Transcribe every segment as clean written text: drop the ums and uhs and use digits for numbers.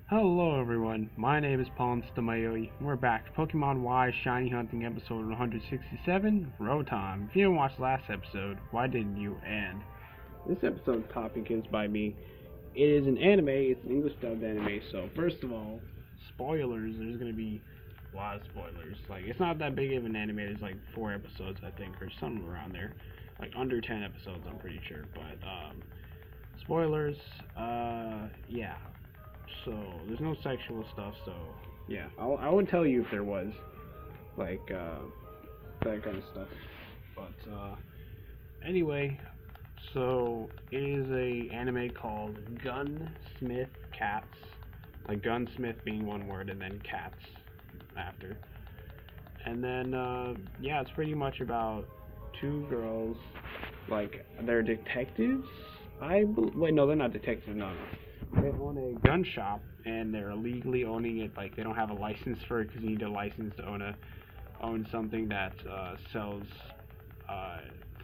Hello everyone, my name is Paul Stamayoi, and we're back to Pokemon Y Shiny Hunting episode 167, Rotom. If you didn't watch the last episode, why didn't you? And this episode's topic is by me. It is an anime, it's an English dubbed anime, so first of all, spoilers, there's gonna be a lot of spoilers. Like, it's not that big of an anime, there's like 4 episodes I think, or something around there. Like under 10 episodes I'm pretty sure, but spoilers, yeah. So there's no sexual stuff. So yeah, I would tell you if there was like that kind of stuff. But anyway, so it is a anime called Gunsmith Cats, like gunsmith being one word and then cats after. And then yeah, it's pretty much about two girls, like they're detectives. Wait, no, they're not detectives. No, no. They own a gun shop and they're illegally owning it. Like they don't have a license for it because you need a license to own something that sells uh,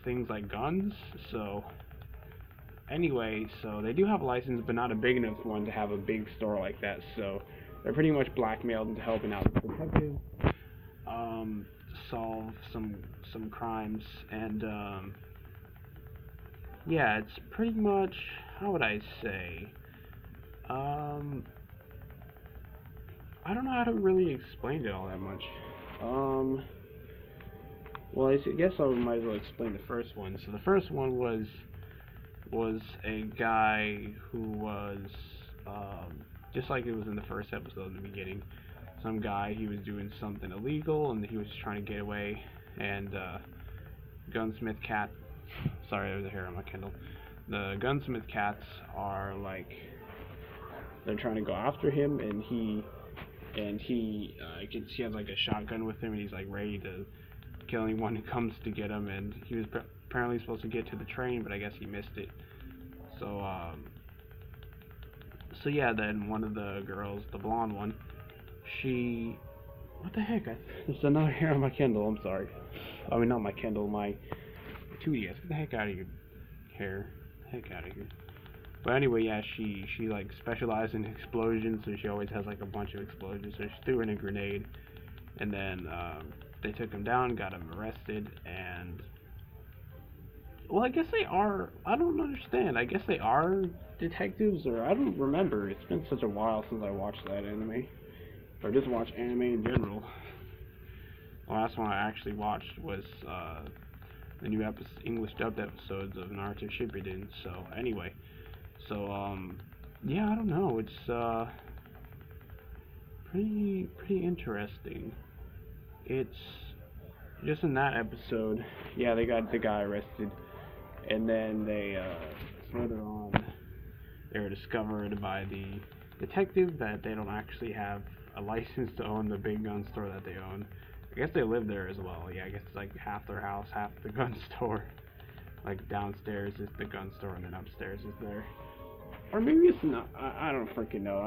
things like guns. So anyway, so they do have a license, but not a big enough one to have a big store like that. So they're pretty much blackmailed into helping out the detectives um, solve some crimes, and yeah, it's pretty much, how would I say, um, I don't know how to really explain it all that much. Um, well, I guess I might as well explain the first one. So the first one was a guy who was just like it was in the first episode in the beginning. Some guy, he was doing something illegal and he was just trying to get away, and gunsmith cat. Sorry, there's a hair on my Kindle. The gunsmith cats are like they're trying to go after him, and he he has like a shotgun with him, and he's like ready to kill anyone who comes to get him. And he was apparently supposed to get to the train, but I guess he missed it. So so yeah, then one of the girls, the blonde one, she, what the heck? There's another hair on my Kindle. I'm sorry. I mean, not my Kindle, my 2DS. Get the heck out of your hair. Heck out of here. But anyway, yeah, she like specialized in explosions, so she always has like a bunch of explosions. So she threw in a grenade, and then they took him down, got him arrested, and well, I guess they are. I don't understand. I guess they are detectives, or I don't remember. It's been such a while since I watched that anime, or just watched anime in general. The last one I actually watched was the new English dubbed episodes of Naruto Shippuden. So anyway, so yeah, I don't know. It's pretty interesting. It's just in that episode. Yeah, they got the guy arrested, and then they further on they were discovered by the detective that they don't actually have a license to own the big gun store that they own. I guess they live there as well. Yeah, I guess it's like half their house, half the gun store. Like downstairs is the gun store, and then upstairs is there. Or maybe it's not. I don't freaking know.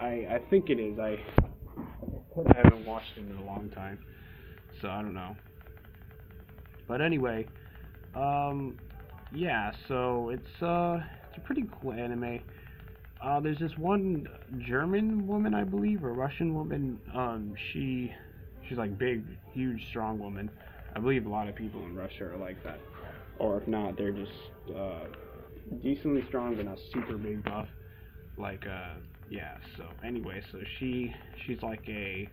I think it is. I haven't watched it in a long time, so I don't know. But anyway, yeah. So it's a pretty cool anime. There's this one German woman, I believe, or Russian woman. She's like big, huge, strong woman. I believe a lot of people in Russia are like that, or if not, they're just decently strong but not super big buff. Like yeah. So anyway, so she's like an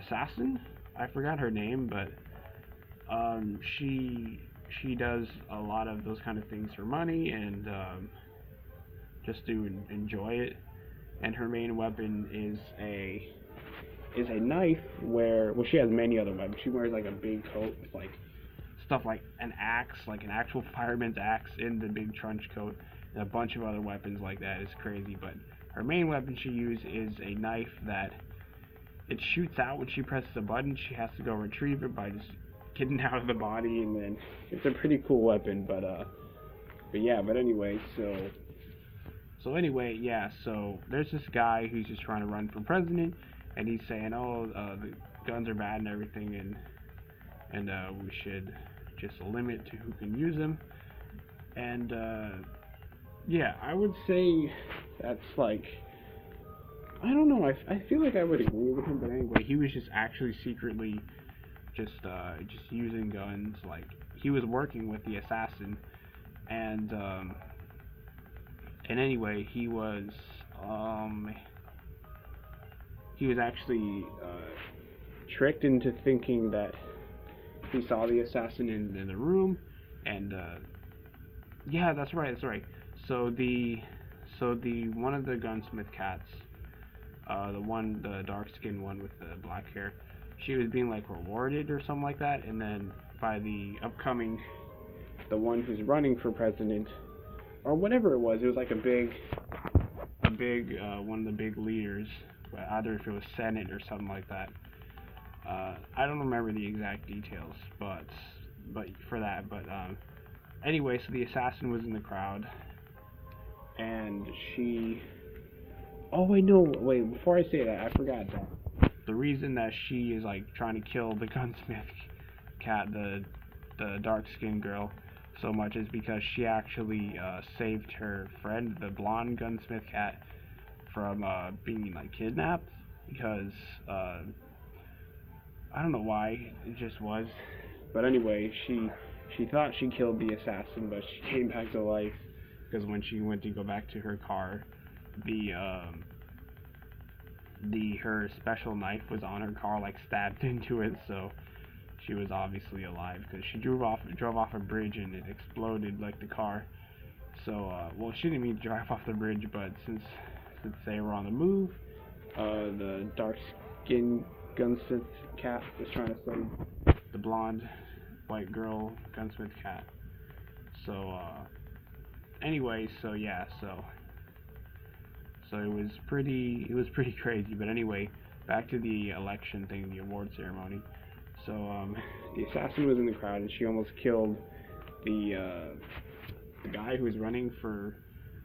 assassin. I forgot her name, but she does a lot of those kind of things for money and just to enjoy it. And her main weapon is a knife. Where, well, she has many other weapons. She wears like a big coat with like stuff like an axe, like an actual fireman's axe in the big trench coat, and a bunch of other weapons like that. It's crazy. But her main weapon she uses is a knife that it shoots out when she presses a button. She has to go retrieve it by just getting out of the body, and then it's a pretty cool weapon. But yeah. But anyway, so anyway, yeah. So there's this guy who's just trying to run for president, and he's saying, "Oh, the guns are bad and everything, and we should just limit to who can use them." And yeah, I would say that's like I don't know. I feel like I would agree with him, but anyway, he was just actually secretly just using guns. Like he was working with the assassin, and anyway, um he was actually tricked into thinking that he saw the assassin in the room, and yeah, that's right. So the one of the gunsmith cats, the dark skinned one with the black hair, she was being like rewarded or something like that, and then by the one who's running for president or whatever it was like a big one of the big leaders, either if it was Senate or something like that. I don't remember the exact details, but for that, but anyway, so the assassin was in the crowd, and she. Oh wait, no, wait. Before I say that, I forgot that the reason that she is like trying to kill the gunsmith cat, the dark skinned girl, so much is because she actually saved her friend, the blonde gunsmith cat, from being like kidnapped because I don't know why it just was, but anyway, she thought she killed the assassin, but she came back to life because when she went to go back to her car, the her special knife was on her car, like stabbed into it, so she was obviously alive because she drove off a bridge and it exploded like the car. So well, she didn't mean to drive off the bridge, but since they were on the move, the dark skinned gunsmith cat was trying to save the blonde white girl gunsmith cat. So anyway, so yeah, so it was pretty crazy. But anyway, back to the election thing, the award ceremony. So the assassin was in the crowd, and she almost killed the guy who was running for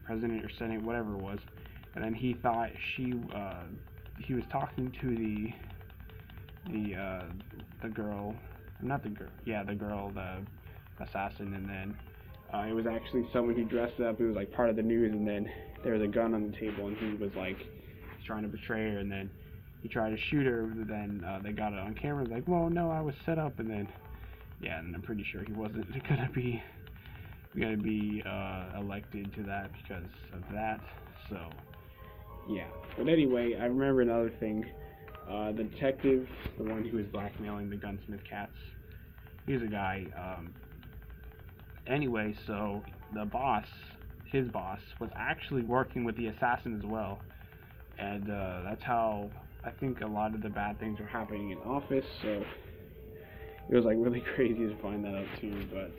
president or senate, whatever it was. And then he thought he was talking to the girl, not the girl, yeah, the girl, the assassin, and then it was actually someone who dressed up. It was like part of the news, and then there was a gun on the table, and he was like trying to betray her, and then he tried to shoot her. But then they got it on camera. Like, well, no, I was set up, and then yeah, and I'm pretty sure he wasn't gonna be elected to that because of that. So yeah, but anyway, I remember another thing. The detective, the one who was blackmailing the gunsmith cats, he was a guy. Anyway, so the boss, his boss, was actually working with the assassin as well, and that's how I think a lot of the bad things were happening in office. So it was like really crazy to find that out too. But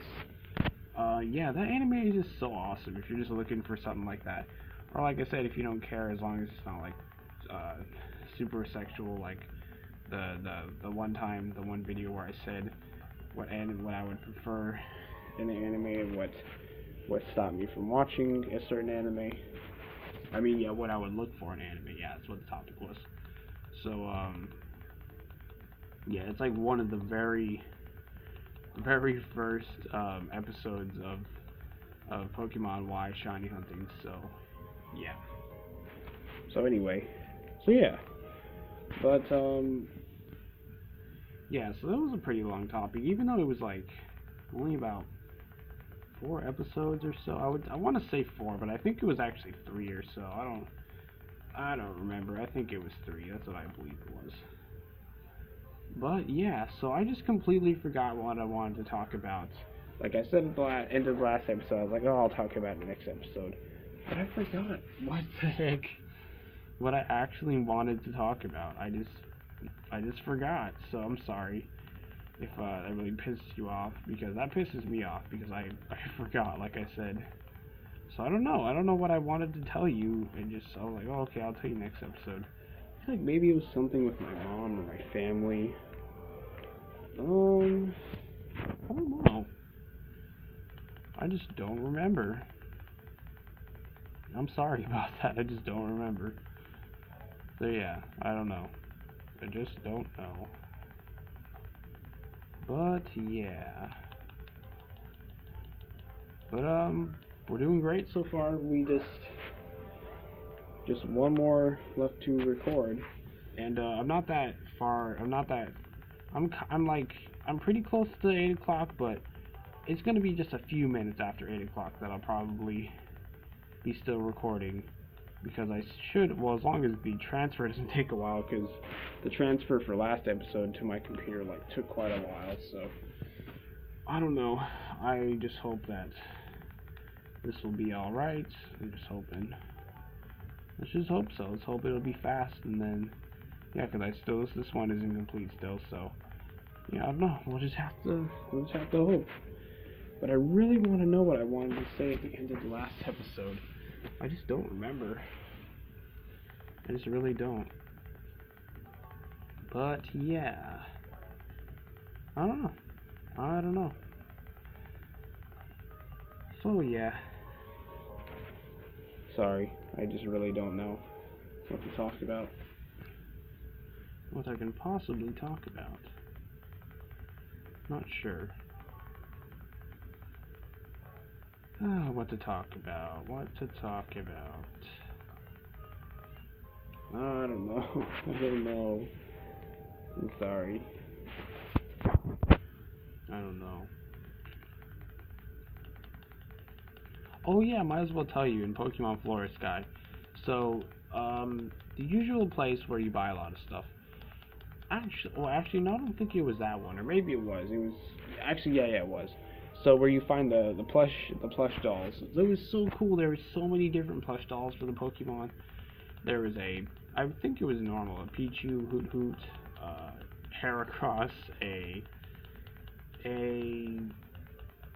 yeah, that anime is just so awesome. If you're just looking for something like that, or like I said, if you don't care, as long as it's not like super sexual, like the one video where I said what I would prefer in an anime and what stopped me from watching a certain anime. I mean, yeah, what I would look for in anime. Yeah, that's what the topic was. So yeah, it's like one of the very first episodes of Pokemon Y Shiny Hunting. So yeah. So anyway, so yeah, but yeah, so that was a pretty long topic, even though it was like only about 4 episodes or so. I want to say 4, but I think it was actually 3 or so. I don't remember. I think it was 3. That's what I believe it was. But yeah, so I just completely forgot what I wanted to talk about. Like I said at the end of the last episode, I was like, oh, I'll talk about it in the next episode. But I forgot what the heck what I actually wanted to talk about. I just forgot. So I'm sorry if that really pissed you off, because that pisses me off because I forgot, like I said. So I don't know what I wanted to tell you, and I was like, oh, okay, I'll tell you next episode. I feel like maybe it was something with my mom or my family. I don't know. I just don't remember. I'm sorry about that. I just don't remember. So yeah, I don't know. I just don't know. But yeah. But we're doing great so far. Just one more left to record, and I'm not that far. I'm pretty close to 8 o'clock, but it's gonna be just a few minutes after 8 o'clock that I'll probably be still recording, because I should, well, as long as the transfer doesn't take a while, because the transfer for last episode to my computer took quite a while. So I don't know. I just hope that this will be all right. I'm just hoping. Let's just hope so. Let's hope it'll be fast, and then yeah, because this one is incomplete still. So yeah, I don't know. We'll just have to hope. But I really want to know what I wanted to say at the end of the last episode. I just don't remember. I just really don't. But yeah, I don't know. So yeah. Sorry, I just really don't know what to talk about. What I can possibly talk about. Not sure. What to talk about. I don't know. I don't know. I'm sorry. I don't know. Oh yeah, might as well tell you in Pokemon Florist Guy. So, the usual place where you buy a lot of stuff. Actually, no, I don't think it was that one, or maybe it was. It was actually, yeah, it was. So where you find the plush dolls. It was so cool. There were so many different plush dolls for the Pokemon. There was I think it was normal, a Pichu, Hoot, Heracross, a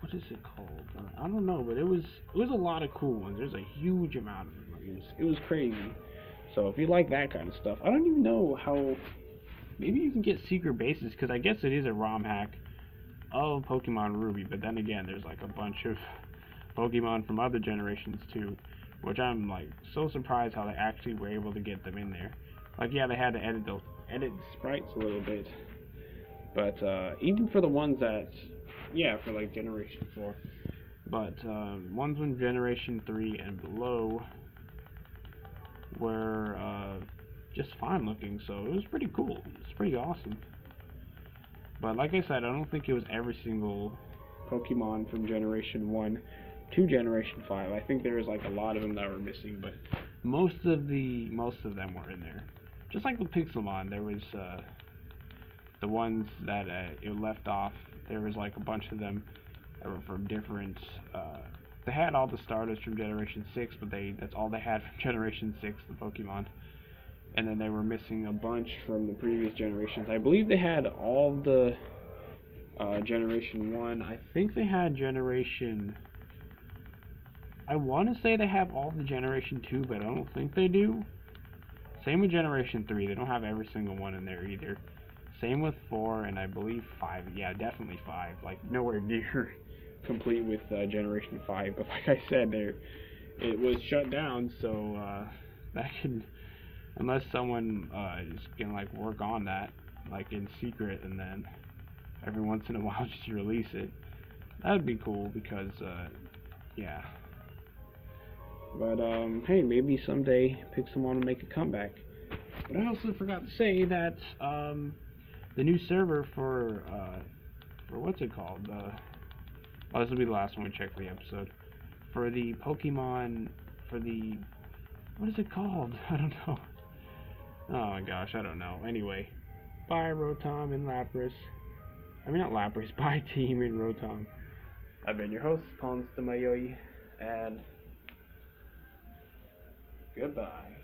what is it called? I don't know, but it was a lot of cool ones. There's a huge amount of them. It was crazy. So if you like that kind of stuff, I don't even know how. Maybe you can get secret bases, because I guess it is a ROM hack of Pokemon Ruby. But then again, there's like a bunch of Pokemon from other generations too, which I'm so surprised how they actually were able to get them in there. Yeah, they had to edit the sprites a little bit, but even for the ones that, yeah, for Generation 4, but ones in Generation 3 and below were just fine looking, so it was pretty cool. It's pretty awesome. But like I said, I don't think it was every single Pokemon from Generation 1 to Generation 5. I think there was a lot of them that were missing, but most of them were in there. Just like the Pixelmon, there was the ones that it left off. There was a bunch of them that were from different. They had all the starters from Generation 6, but that's all they had from Generation 6, the Pokemon. And then they were missing a bunch from the previous generations. I believe they had all the Generation 1. I think they had Generation. I want to say they have all the Generation 2, but I don't think they do. Same with Generation 3. They don't have every single one in there either. Same with 4, and I believe 5. Yeah, definitely 5. Nowhere near complete with Generation 5. But like I said, it was shut down, so that can, unless someone is gonna work on that, in secret, and then every once in a while just release it. That would be cool, because yeah. But hey, maybe someday Pixelmon will make a comeback. But I also forgot to say that the new server for what's it called? This will be the last one we check for the episode. For the Pokemon, what is it called? I don't know. Oh my gosh, I don't know. Anyway, bye Rotom and Lapras. I mean, not Lapras, bye Team and Rotom. I've been your host, Pons de Mayoi, and goodbye.